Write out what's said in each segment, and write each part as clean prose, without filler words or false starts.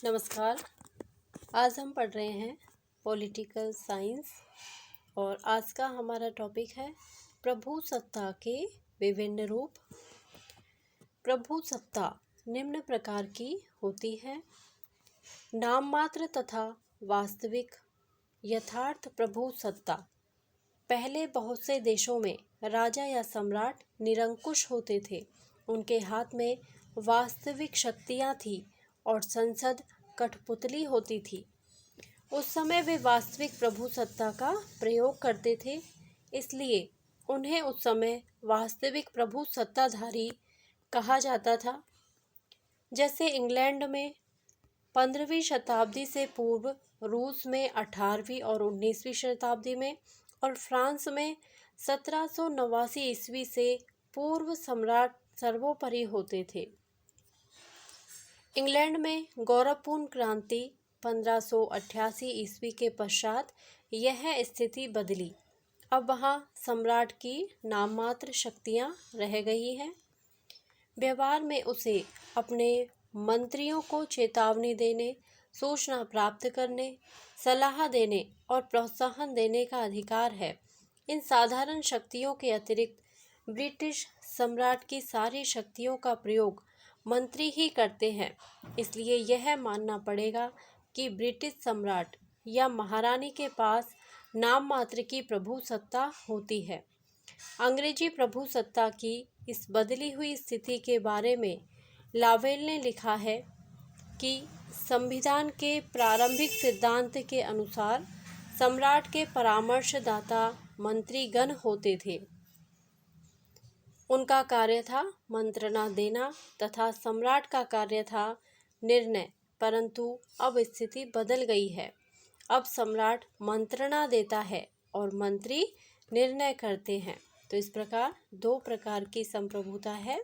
नमस्कार। आज हम पढ़ रहे हैं पॉलिटिकल साइंस और आज का हमारा टॉपिक है प्रभुसत्ता के विभिन्न रूप। प्रभुसत्ता निम्न प्रकार की होती है: नाम मात्र तथा वास्तविक। यथार्थ प्रभुसत्ता: पहले बहुत से देशों में राजा या सम्राट निरंकुश होते थे। उनके हाथ में वास्तविक शक्तियाँ थीं और संसद कठपुतली होती थी। उस समय वे वास्तविक प्रभुसत्ता का प्रयोग करते थे, इसलिए उन्हें उस समय वास्तविक प्रभुसत्ताधारी कहा जाता था। जैसे इंग्लैंड में 15वीं शताब्दी से पूर्व, रूस में 18वीं और 19वीं शताब्दी में और फ्रांस में 1789 ईस्वी से पूर्व सम्राट सर्वोपरि होते थे। इंग्लैंड में गौरवपूर्ण क्रांति 1588 ईस्वी के पश्चात यह स्थिति बदली। अब वहाँ सम्राट की नाम मात्र शक्तियाँ रह गई हैं। व्यवहार में उसे अपने मंत्रियों को चेतावनी देने, सूचना प्राप्त करने, सलाह देने और प्रोत्साहन देने का अधिकार है। इन साधारण शक्तियों के अतिरिक्त ब्रिटिश सम्राट की सारी शक्तियों का प्रयोग मंत्री ही करते हैं, इसलिए यह मानना पड़ेगा कि ब्रिटिश सम्राट या महारानी के पास नाम मात्र की प्रभुसत्ता होती है। अंग्रेजी प्रभुसत्ता की इस बदली हुई स्थिति के बारे में लावेल ने लिखा है कि संविधान के प्रारंभिक सिद्धांत के अनुसार सम्राट के परामर्शदाता मंत्रीगण होते थे। उनका कार्य था मंत्रणा देना तथा सम्राट का कार्य था निर्णय, परंतु अब स्थिति बदल गई है। अब सम्राट मंत्रणा देता है और मंत्री निर्णय करते हैं। तो इस प्रकार दो प्रकार की संप्रभुता है,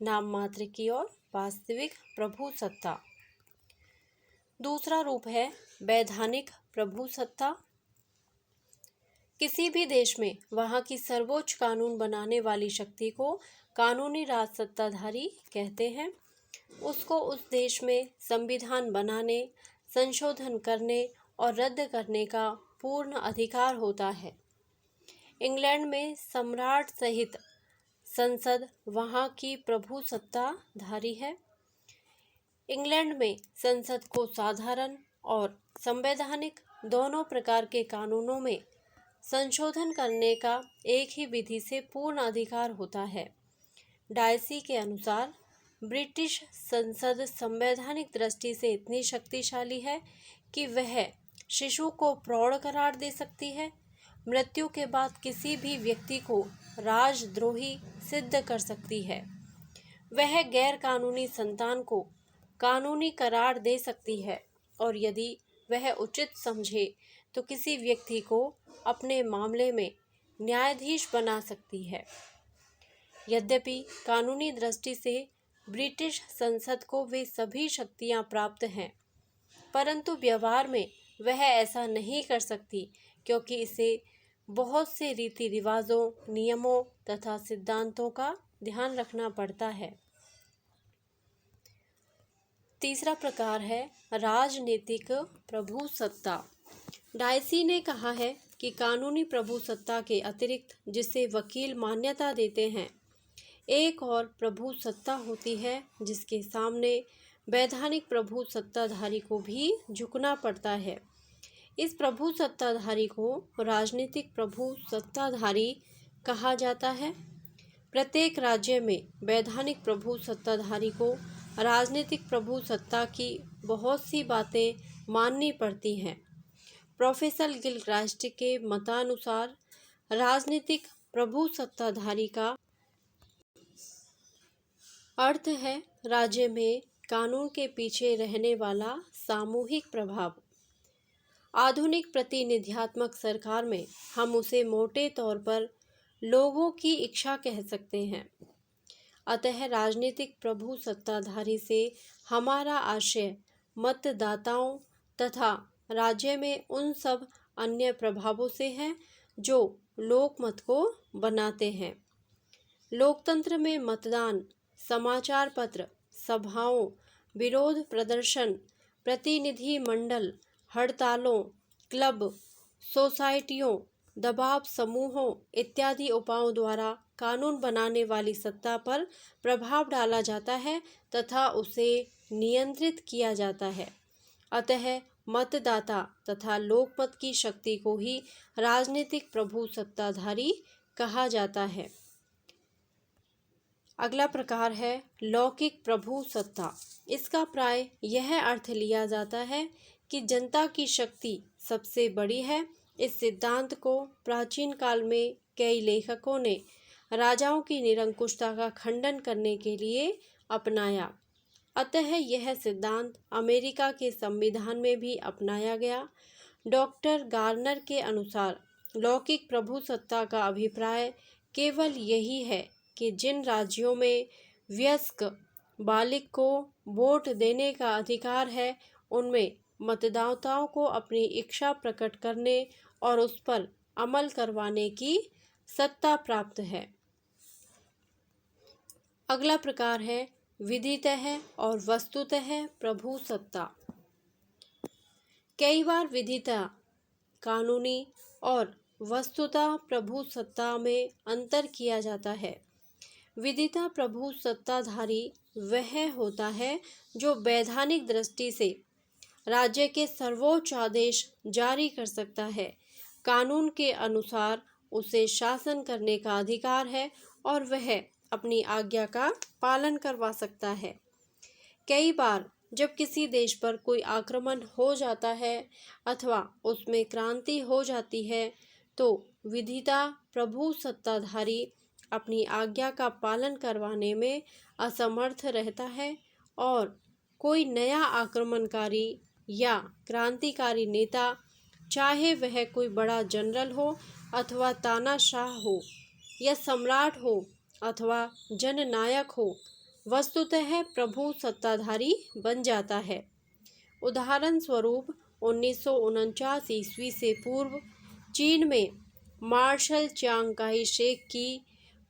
नाम मात्र की और वास्तविक प्रभुसत्ता। दूसरा रूप है वैधानिक प्रभुसत्ता। किसी भी देश में वहाँ की सर्वोच्च कानून बनाने वाली शक्ति को कानूनी राज सत्ताधारी कहते हैं। उसको उस देश में संविधान बनाने, संशोधन करने और रद्द करने का पूर्ण अधिकार होता है। इंग्लैंड में सम्राट सहित संसद वहाँ की प्रभुसत्ताधारी है। इंग्लैंड में संसद को साधारण और संवैधानिक दोनों प्रकार के कानूनों में संशोधन करने का एक ही विधि से पूर्ण अधिकार होता है। डायसी के अनुसार ब्रिटिश संसद संवैधानिक दृष्टि से इतनी शक्तिशाली है कि वह शिशु को प्रौढ़ करार दे सकती है, मृत्यु के बाद किसी भी व्यक्ति को राजद्रोही सिद्ध कर सकती है, वह गैर कानूनी संतान को कानूनी करार दे सकती है और यदि वह उचित समझे तो किसी व्यक्ति को अपने मामले में न्यायाधीश बना सकती है। यद्यपि कानूनी दृष्टि से ब्रिटिश संसद को वे सभी शक्तियां प्राप्त हैं, परंतु व्यवहार में वह ऐसा नहीं कर सकती क्योंकि इसे बहुत से रीति रिवाजों, नियमों तथा सिद्धांतों का ध्यान रखना पड़ता है। तीसरा प्रकार है राजनीतिक प्रभुसत्ता। डायसी ने कहा है कि कानूनी प्रभुसत्ता के अतिरिक्त जिसे वकील मान्यता देते हैं, एक और प्रभुसत्ता होती है जिसके सामने वैधानिक प्रभुसत्ताधारी को भी झुकना पड़ता है। इस प्रभुसत्ताधारी को राजनीतिक प्रभुसत्ताधारी कहा जाता है। प्रत्येक राज्य में वैधानिक प्रभुसत्ताधारी को राजनीतिक प्रभुसत्ता की बहुत सी बातें माननी पड़ती हैं। प्रोफेसर गिलक्रास्ट के मतानुसार राजनीतिक प्रभुसत्ताधारी का अर्थ है राज्य में कानून के पीछे रहने वाला सामूहिक प्रभाव। आधुनिक प्रतिनिधियात्मक सरकार में हम उसे मोटे तौर पर लोगों की इच्छा कह सकते हैं। अतः राजनीतिक प्रभुसत्ताधारी से हमारा आशय मतदाताओं तथा राज्य में उन सब अन्य प्रभावों से है जो लोकमत को बनाते हैं। लोकतंत्र में मतदान, समाचार पत्र, सभाओं, विरोध प्रदर्शन, प्रतिनिधि मंडल, हड़तालों, क्लब, सोसाइटियों, दबाव समूहों इत्यादि उपायों द्वारा कानून बनाने वाली सत्ता पर प्रभाव डाला जाता है तथा उसे नियंत्रित किया जाता है। अतः मतदाता तथा लोकमत की शक्ति को ही राजनीतिक प्रभु सत्ताधारी कहा जाता है। अगला प्रकार है लौकिक प्रभु सत्ता। इसका प्राय यह अर्थ लिया जाता है कि जनता की शक्ति सबसे बड़ी है। इस सिद्धांत को प्राचीन काल में कई लेखकों ने राजाओं की निरंकुशता का खंडन करने के लिए अपनाया। अतः यह सिद्धांत अमेरिका के संविधान में भी अपनाया गया। डॉक्टर गार्नर के अनुसार लौकिक प्रभु सत्ता का अभिप्राय केवल यही है कि जिन राज्यों में वयस्क बालिग को वोट देने का अधिकार है, उनमें मतदाताओं को अपनी इच्छा प्रकट करने और उस पर अमल करवाने की सत्ता प्राप्त है। अगला प्रकार है विधितः और वस्तुतः प्रभु सत्ता। कई बार विधितः कानूनी और वस्तुतः प्रभु सत्ता में अंतर किया जाता है। विधितः प्रभु सत्ताधारी वह होता है जो वैधानिक दृष्टि से राज्य के सर्वोच्च आदेश जारी कर सकता है। कानून के अनुसार उसे शासन करने का अधिकार है और वह अपनी आज्ञा का पालन करवा सकता है। कई बार जब किसी देश पर कोई आक्रमण हो जाता है अथवा उसमें क्रांति हो जाती है, तो विधिता प्रभु सत्ताधारी अपनी आज्ञा का पालन करवाने में असमर्थ रहता है और कोई नया आक्रमणकारी या क्रांतिकारी नेता, चाहे वह कोई बड़ा जनरल हो अथवा तानाशाह हो या सम्राट हो अथवा जननायक हो, वस्तुतः प्रभु सत्ताधारी बन जाता है। उदाहरण स्वरूप 1949 ईस्वी से पूर्व चीन में मार्शल चियांग काई शेक की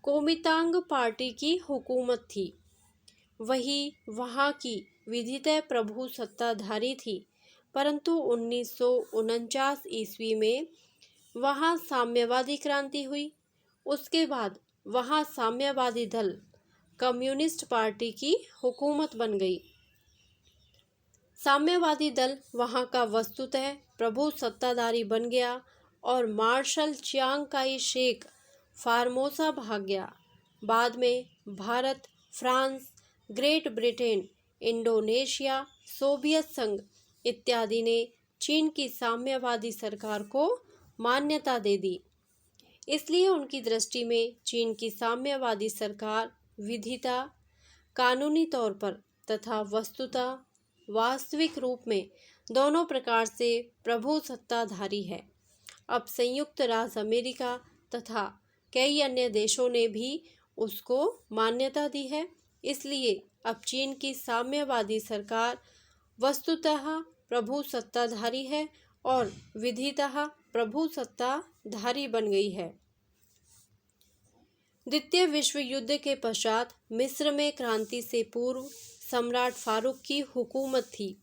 कोमितांग पार्टी की हुकूमत थी। वही वहाँ की विधितः प्रभु सत्ताधारी थी, परंतु 1949 ईस्वी में वहाँ साम्यवादी क्रांति हुई। उसके बाद वहाँ साम्यवादी दल कम्युनिस्ट पार्टी की हुकूमत बन गई। साम्यवादी दल वहाँ का वस्तुतः प्रभु सत्ताधारी बन गया और marshal Chiang Kai Shek Formosa भाग गया। बाद में Bharat, France, Great Britain, Indonesia, Soviet संघ इत्यादि ने चीन की साम्यवादी सरकार को मान्यता दे दी। इसलिए उनकी दृष्टि में चीन की साम्यवादी सरकार विधिता, कानूनी तौर पर तथा वस्तुतः वास्तविक रूप में दोनों प्रकार से प्रभु सत्ताधारी है। अब संयुक्त राज्य अमेरिका तथा कई अन्य देशों ने भी उसको मान्यता दी है। इसलिए अब चीन की साम्यवादी सरकार वस्तुतः प्रभु सत्ताधारी है और विधितः प्रभु सत्ताधारी बन गई है। द्वितीय विश्व युद्ध के पश्चात मिस्र में क्रांति से पूर्व सम्राट फारूक की हुकूमत थी।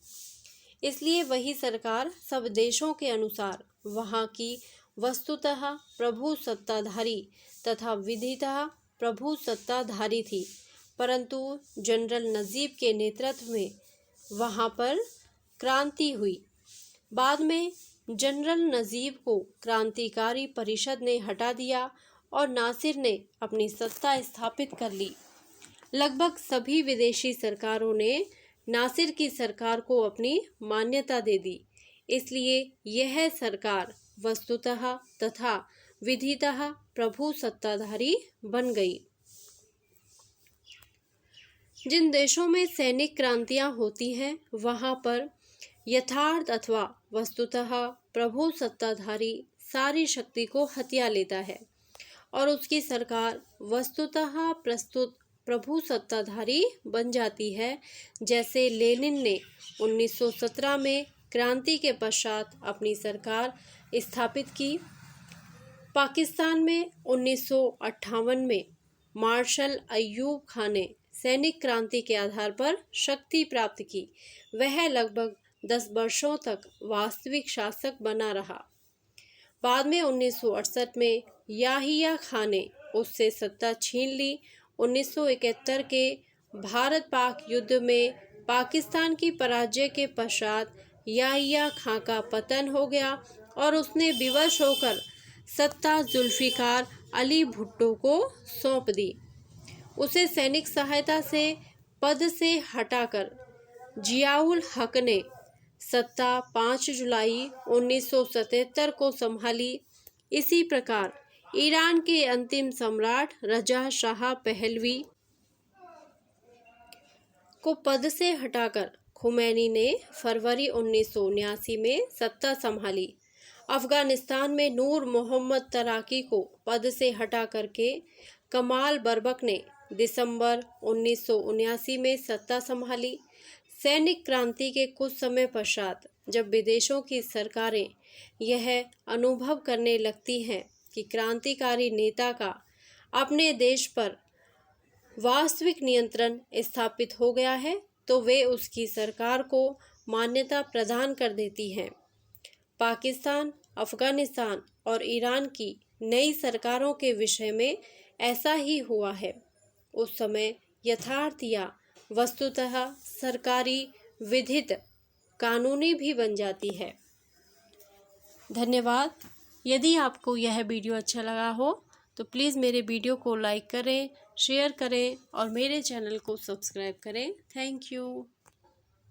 इसलिए वही सरकार सब देशों के अनुसार वहाँ की वस्तुतः प्रभु सत्ताधारी तथा विधितः प्रभु सत्ताधारी थी, परंतु जनरल नजीब के नेतृत्व में वहाँ पर क्रांति हुई। बाद में जनरल नजीब को क्रांतिकारी परिषद ने हटा दिया और नासिर ने अपनी सत्ता स्थापित कर ली। लगभग सभी विदेशी सरकारों ने नासिर की सरकार को अपनी मान्यता दे दी। इसलिए यह सरकार वस्तुतः तथा विधितः प्रभु सत्ताधारी बन गई। जिन देशों में सैनिक क्रांतियां होती हैं, वहां पर यथार्थ अथवा वस्तुतः प्रभु सत्ताधारी सारी शक्ति को हथिया लेता है और उसकी सरकार वस्तुतः प्रस्तुत प्रभु सत्ताधारी बन जाती है। जैसे लेनिन ने 1917 में क्रांति के पश्चात अपनी सरकार स्थापित की। पाकिस्तान में 1958 में मार्शल अय्यूब खान ने सैनिक क्रांति के आधार पर शक्ति प्राप्त की। वह लगभग 10 वर्षों तक वास्तविक शासक बना रहा। बाद में 1968 में याहिया खान ने उससे सत्ता छीन ली। 1971 के भारत पाक युद्ध में पाकिस्तान की पराजय के पश्चात याहिया खान का पतन हो गया और उसने विवश होकर सत्ता जुल्फिकार अली भुट्टो को सौंप दी। उसे सैनिक सहायता से पद से हटाकर जियाउल हक ने सत्ता 5 जुलाई 1977 को संभाली। इसी प्रकार ईरान के अंतिम सम्राट रजा शाह पहलवी को पद से हटाकर खुमैनी ने फरवरी 1979 में सत्ता संभाली। अफगानिस्तान में नूर मोहम्मद तराकी को पद से हटा करके कमाल बर्बक ने दिसंबर 1979 में सत्ता संभाली। सैनिक क्रांति के कुछ समय पश्चात जब विदेशों की सरकारें यह अनुभव करने लगती हैं कि क्रांतिकारी नेता का अपने देश पर वास्तविक नियंत्रण स्थापित हो गया है, तो वे उसकी सरकार को मान्यता प्रदान कर देती हैं। पाकिस्तान, अफगानिस्तान और ईरान की नई सरकारों के विषय में ऐसा ही हुआ है। उस समय यथार्थ या वस्तुतः सरकारी विधित कानूनी भी बन जाती है। धन्यवाद। यदि आपको यह वीडियो अच्छा लगा हो तो प्लीज़ मेरे वीडियो को लाइक करें, शेयर करें और मेरे चैनल को सब्सक्राइब करें। Thank you.